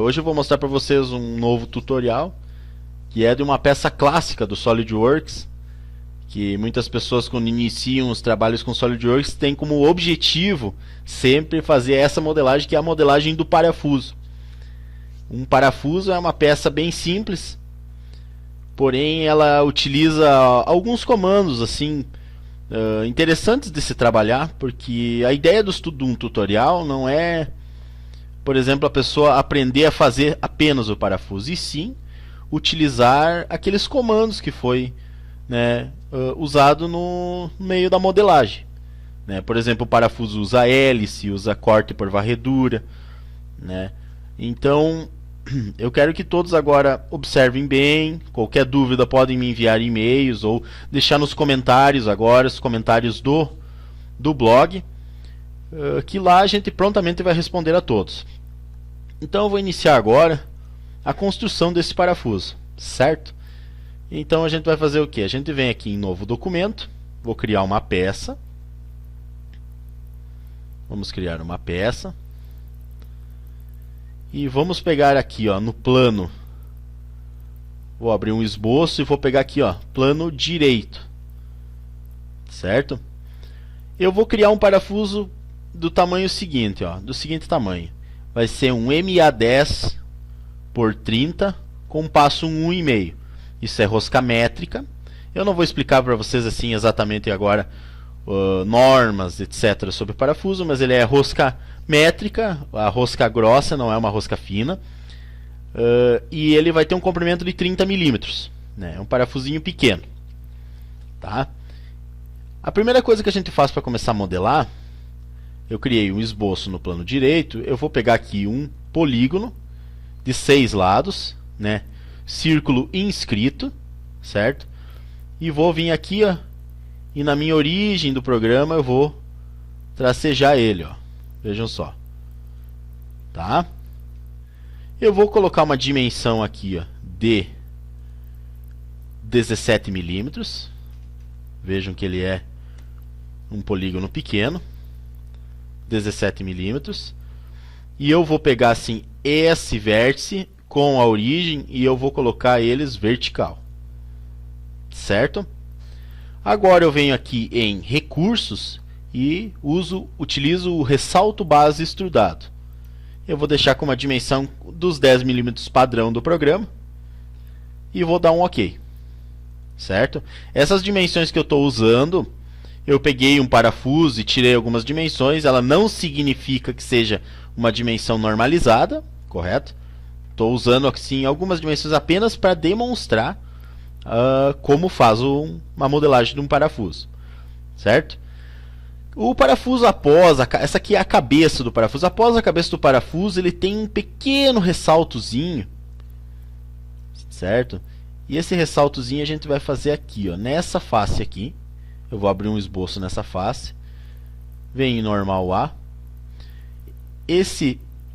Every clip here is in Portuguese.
Hoje eu vou mostrar para vocês um novo tutorial que é de uma peça clássica do SolidWorks, que muitas pessoas quando iniciam os trabalhos com SolidWorks têm como objetivo sempre fazer essa modelagem, que é a modelagem do parafuso. Um parafuso é uma peça bem simples, porém ela utiliza alguns comandos assim interessantes de se trabalhar, porque a ideia de um tutorial não é, por exemplo, a pessoa aprender a fazer apenas o parafuso, e sim utilizar aqueles comandos que foi, né, usado no meio da modelagem, né? Por exemplo, o parafuso usa hélice, usa corte por varredura, né? Então eu quero que todos agora observem bem. Qualquer dúvida podem me enviar e-mails ou deixar nos comentários agora, os comentários do blog, que lá a gente prontamente vai responder a todos. Então eu vou iniciar agora a construção desse parafuso, certo? Então a gente vai fazer o que? A gente vem aqui em novo documento, vou criar uma peça. Vamos criar uma peça. E vamos pegar aqui, ó, no plano. Vou abrir um esboço e vou pegar aqui, ó, plano direito. Certo? Eu vou criar um parafuso do tamanho seguinte, ó, do seguinte tamanho. Vai ser um MA10 por 30 com passo 1,5. Isso é rosca métrica. Eu não vou explicar para vocês assim exatamente agora normas, etc. sobre parafuso, mas ele é rosca métrica, a rosca grossa, não é uma rosca fina. E ele vai ter um comprimento de 30 milímetros, né? É um parafusinho pequeno, tá? A primeira coisa que a gente faz para começar a modelar, eu criei um esboço no plano direito. Eu vou pegar aqui um polígono de 6 lados, né? Círculo inscrito, certo? E vou vir aqui, ó, e na minha origem do programa eu vou tracejar ele, ó. Vejam só, tá? Eu vou colocar uma dimensão aqui, ó, de 17 milímetros. Vejam que ele é um polígono pequeno, 17 milímetros. E eu vou pegar assim esse vértice com a origem e eu vou colocar eles vertical, certo? Agora eu venho aqui em recursos e utilizo o ressalto base extrudado. Eu vou deixar com uma dimensão dos 10 milímetros padrão do programa e vou dar um OK, certo? Essas dimensões que eu estou usando, eu peguei um parafuso e tirei algumas dimensões. Ela não significa que seja uma dimensão normalizada, correto? Estou usando assim algumas dimensões apenas para demonstrar como faz uma modelagem de um parafuso, certo? O parafuso essa aqui é a cabeça do parafuso. Após a cabeça do parafuso, ele tem um pequeno ressaltozinho, certo? E esse ressaltozinho a gente vai fazer aqui, ó, nessa face aqui. Eu vou abrir um esboço nessa face. Vem em normal A.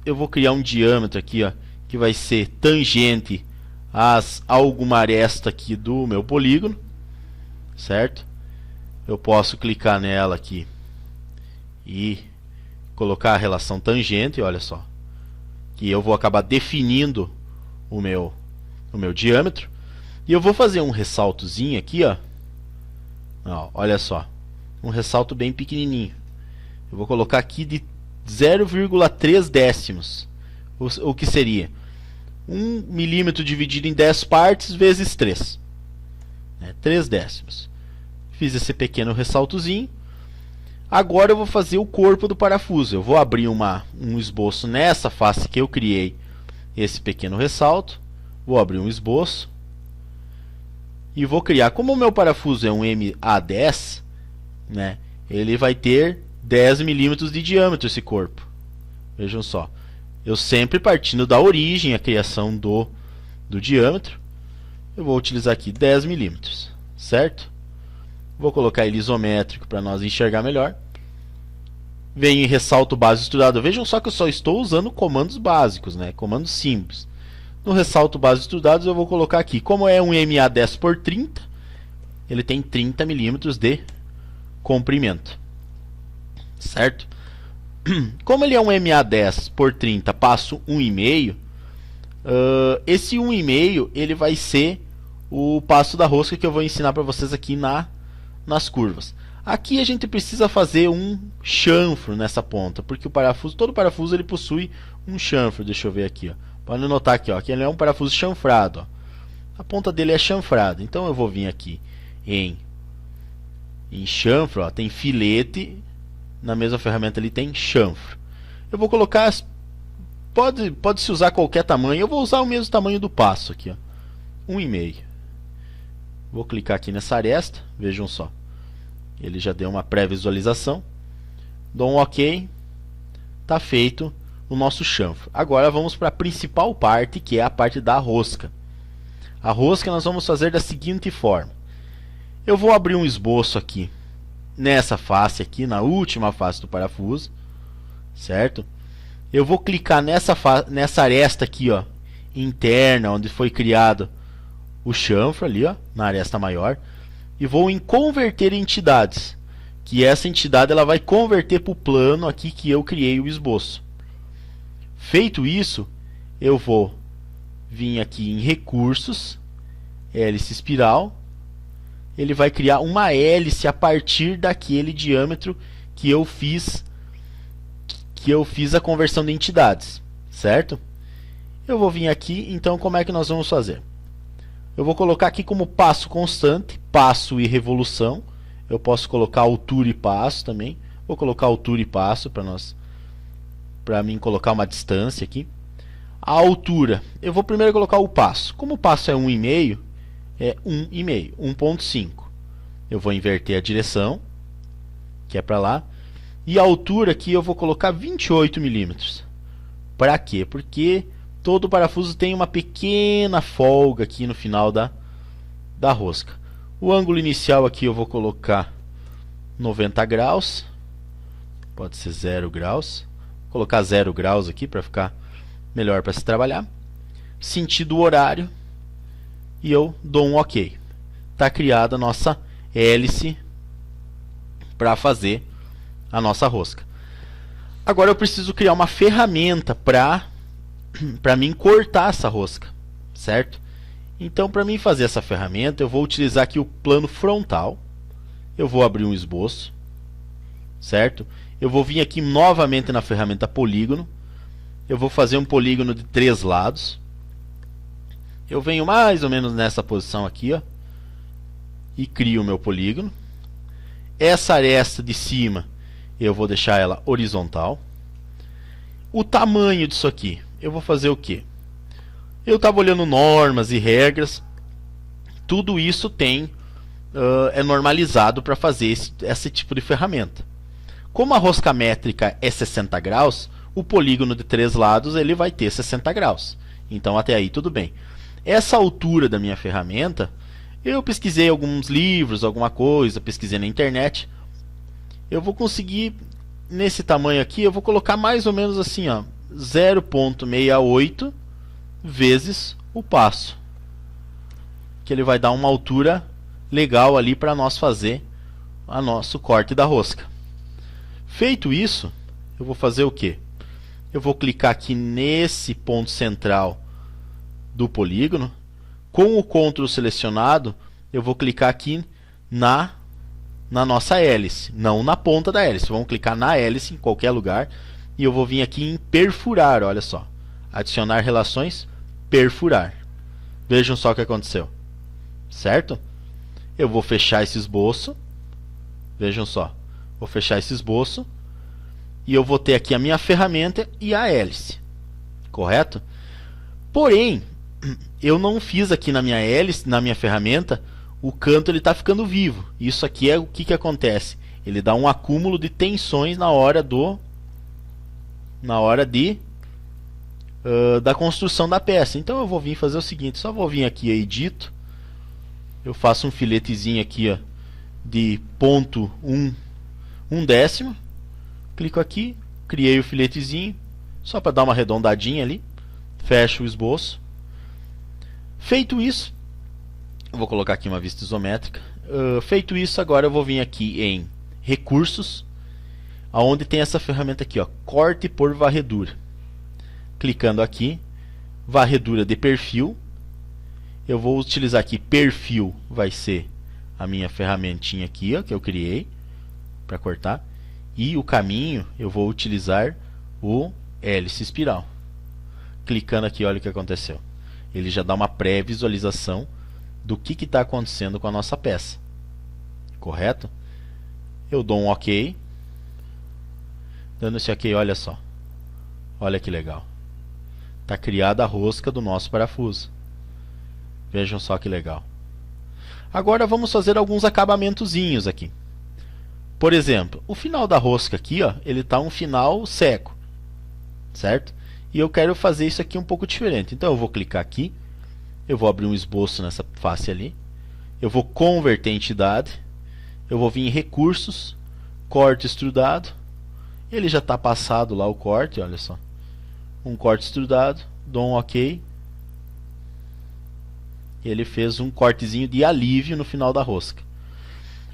Eu vou criar um diâmetro aqui, ó, que vai ser tangente a alguma aresta aqui do meu polígono, certo? Eu posso clicar nela aqui e colocar a relação tangente, olha só, que eu vou acabar definindo o meu diâmetro. E eu vou fazer um ressaltozinho aqui, ó, olha só, um ressalto bem pequenininho. Eu vou colocar aqui de 0,3 décimos, o que seria 1 milímetro dividido em 10 partes vezes 3, né? 3 décimos. Fiz esse pequeno ressaltozinho. Agora eu vou fazer o corpo do parafuso. Eu vou abrir um esboço nessa face que eu criei esse pequeno ressalto. Vou abrir um esboço e vou criar. Como o meu parafuso é um MA10, né, ele vai ter 10 milímetros de diâmetro esse corpo. Vejam só. Eu sempre partindo da origem, a criação do diâmetro. Eu vou utilizar aqui 10 milímetros, certo? Vou colocar ele isométrico para nós enxergar melhor. Venho em ressalto base estudado. Vejam só que eu só estou usando comandos básicos, né? Comandos simples. No ressalto base estudados eu vou colocar aqui, como é um MA10 por 30, ele tem 30 milímetros de comprimento, certo? Como ele é um MA10 por 30, passo 1,5, esse 1,5 ele vai ser o passo da rosca que eu vou ensinar para vocês aqui nas curvas. Aqui a gente precisa fazer um chanfro nessa ponta, porque o parafuso, todo parafuso ele possui um chanfro. Deixa eu ver aqui, ó. Pode notar aqui, ó, que ele é um parafuso chanfrado, ó. A ponta dele é chanfrada. Então eu vou vir aqui em chanfro, ó, tem filete, na mesma ferramenta ali tem chanfro. Eu vou colocar, pode-se usar qualquer tamanho, eu vou usar o mesmo tamanho do passo aqui, ó, 1,5. Vou clicar aqui nessa aresta, vejam só. Ele já deu uma pré-visualização. Dou um OK. Está feito o nosso chanfro. Agora vamos para a principal parte, que é a parte da rosca. A rosca nós vamos fazer da seguinte forma. Eu vou abrir um esboço aqui, nessa face aqui, na última face do parafuso. Certo? Eu vou clicar nessa aresta aqui, ó, interna, onde foi criado o chanfro ali, ó, na aresta maior. E vou em converter entidades, que essa entidade ela vai converter para o plano aqui que eu criei o esboço. Feito isso, eu vou vir aqui em recursos, hélice espiral. Ele vai criar uma hélice a partir daquele diâmetro que eu fiz a conversão de entidades, certo? Eu vou vir aqui, então como é que nós vamos fazer? Eu vou colocar aqui como passo constante, passo e revolução. Eu posso colocar altura e passo também. Vou colocar altura e passo para mim colocar uma distância aqui. A altura, eu vou primeiro colocar o passo. Como o passo é 1,5, é 1,5, 1,5. Eu vou inverter a direção, que é para lá. E a altura aqui eu vou colocar 28 milímetros. Para quê? Porque todo parafuso tem uma pequena folga aqui no final da rosca. O ângulo inicial aqui eu vou colocar 90 graus. Pode ser 0 graus. Vou colocar 0 graus aqui para ficar melhor para se trabalhar. Sentido horário. E eu dou um OK. Está criada a nossa hélice para fazer a nossa rosca. Agora eu preciso criar uma ferramenta para mim cortar essa rosca, certo? Então, para mim fazer essa ferramenta, eu vou utilizar aqui o plano frontal. Eu vou abrir um esboço, certo? Eu vou vir aqui novamente na ferramenta polígono. Eu vou fazer um polígono de 3 lados. Eu venho mais ou menos nessa posição aqui, ó, e crio o meu polígono. Essa aresta de cima, eu vou deixar ela horizontal. O tamanho disso aqui, eu vou fazer o quê? Eu estava olhando normas e regras. Tudo isso é normalizado para fazer esse tipo de ferramenta. Como a rosca métrica é 60 graus, o polígono de 3 lados ele vai ter 60 graus. Então até aí tudo bem. Essa altura da minha ferramenta, eu pesquisei alguns livros, alguma coisa, pesquisei na internet. Eu vou conseguir, nesse tamanho aqui, eu vou colocar mais ou menos assim, ó, 0,68 vezes o passo, que ele vai dar uma altura legal ali para nós fazer o nosso corte da rosca. Feito isso, eu vou fazer o que? Eu vou clicar aqui nesse ponto central do polígono. Com o Ctrl selecionado, eu vou clicar aqui na nossa hélice, não na ponta da hélice. Vamos clicar na hélice em qualquer lugar e eu vou vir aqui em perfurar, olha só. Adicionar relações, perfurar. Vejam só o que aconteceu. Certo? Eu vou fechar esse esboço. Vejam só. Vou fechar esse esboço. E eu vou ter aqui a minha ferramenta e a hélice. Correto? Porém, eu não fiz aqui na minha hélice, na minha ferramenta, o canto ele está ficando vivo. Isso aqui é o que acontece. Ele dá um acúmulo de tensões na hora da construção da peça. Então eu vou vir fazer o seguinte, só vou vir aqui a edito. Eu faço um filetezinho aqui, ó, de 0,1 décimo. Clico aqui, criei o filetezinho, só para dar uma arredondadinha ali. Fecho o esboço. Feito isso, eu vou colocar aqui uma vista isométrica. Feito isso, agora eu vou vir aqui em recursos, aonde tem essa ferramenta aqui, ó, corte por varredura. Clicando aqui, varredura de perfil, eu vou utilizar aqui perfil, vai ser a minha ferramentinha aqui, ó, que eu criei para cortar, e o caminho eu vou utilizar o hélice espiral. Clicando aqui, olha o que aconteceu. Ele já dá uma pré-visualização do que está acontecendo com a nossa peça. Correto? Eu dou um OK. Dando esse OK, olha só. Olha que legal. Está criada a rosca do nosso parafuso. Vejam só que legal. Agora vamos fazer alguns acabamentozinhos aqui. Por exemplo, o final da rosca aqui, ó, ele está um final seco. Certo? E eu quero fazer isso aqui um pouco diferente. Então eu vou clicar aqui. Eu vou abrir um esboço nessa face ali. Eu vou converter entidade. Eu vou vir em recursos. Corte extrudado. Ele já está passado lá o corte, olha só. Um corte extrudado. Dou um OK. Ele fez um cortezinho de alívio no final da rosca.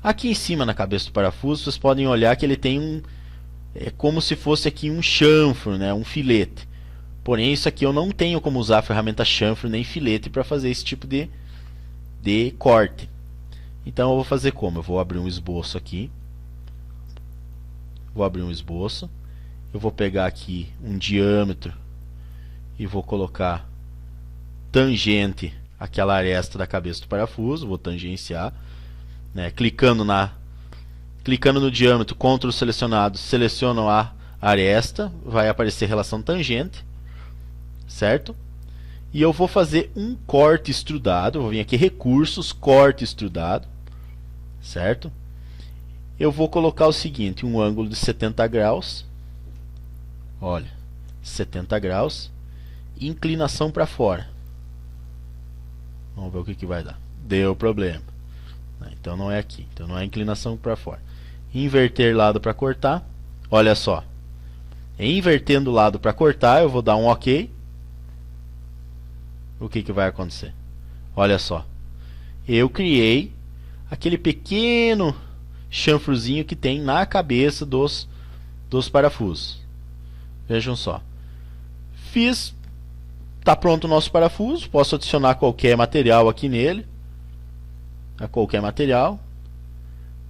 Aqui em cima na cabeça do parafuso, vocês podem olhar que ele tem um... É como se fosse aqui um chanfro, né? Um filete. Porém, isso aqui eu não tenho como usar a ferramenta chanfro nem filete para fazer esse tipo de corte. Então eu vou fazer como? Eu vou abrir um esboço aqui. Vou abrir um esboço. Eu vou pegar aqui um diâmetro e vou colocar tangente àquela aresta da cabeça do parafuso. Vou tangenciar, né? Clicando no diâmetro, Ctrl selecionado, seleciono a aresta, vai aparecer relação tangente, certo? E eu vou fazer um corte extrudado, vou vir aqui recursos, corte extrudado, certo? Eu vou colocar o seguinte, um ângulo de 70 graus, olha, 70 graus, inclinação para fora. Vamos ver o que vai dar. Deu problema. Então não é aqui, então não é inclinação para fora. Inverter lado para cortar. Olha só. Invertendo o lado para cortar, eu vou dar um OK. O que vai acontecer? Olha só. Eu criei aquele pequeno chanfrozinho que tem na cabeça dos parafusos. Vejam só. Fiz. Está pronto o nosso parafuso. Posso adicionar qualquer material aqui nele. A qualquer material.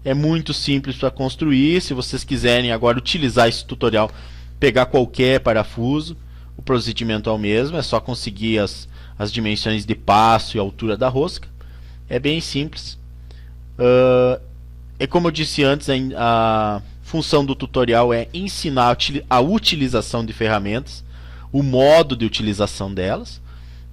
É muito simples para construir. Se vocês quiserem agora utilizar esse tutorial, pegar qualquer parafuso, o procedimento é o mesmo. É só conseguir as dimensões de passo e altura da rosca. É bem simples. É como eu disse antes, a função do tutorial é ensinar a utilização de ferramentas, o modo de utilização delas.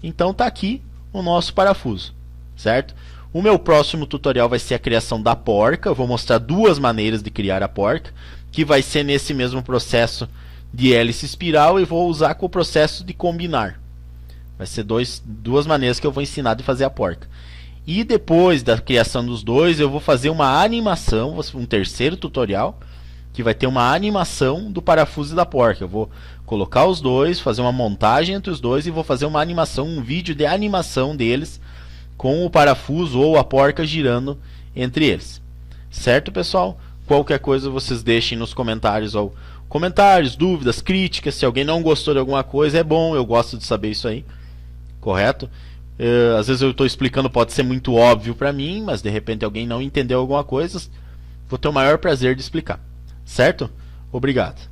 Então está aqui o nosso parafuso, certo? O meu próximo tutorial vai ser a criação da porca. Eu vou mostrar duas maneiras de criar a porca, que vai ser nesse mesmo processo de hélice espiral, e vou usar com o processo de combinar. Vai ser duas maneiras que eu vou ensinar de fazer a porca. E depois da criação dos dois, eu vou fazer uma animação, um terceiro tutorial, que vai ter uma animação do parafuso e da porca. Eu vou colocar os dois, fazer uma montagem entre os dois e vou fazer uma animação, um vídeo de animação deles, com o parafuso ou a porca girando entre eles. Certo, pessoal? Qualquer coisa vocês deixem nos comentários, ou comentários, dúvidas, críticas. Se alguém não gostou de alguma coisa, é bom, eu gosto de saber isso aí. Correto? Às vezes eu estou explicando, pode ser muito óbvio para mim, mas de repente alguém não entendeu alguma coisa, vou ter o maior prazer de explicar. Certo? Obrigado.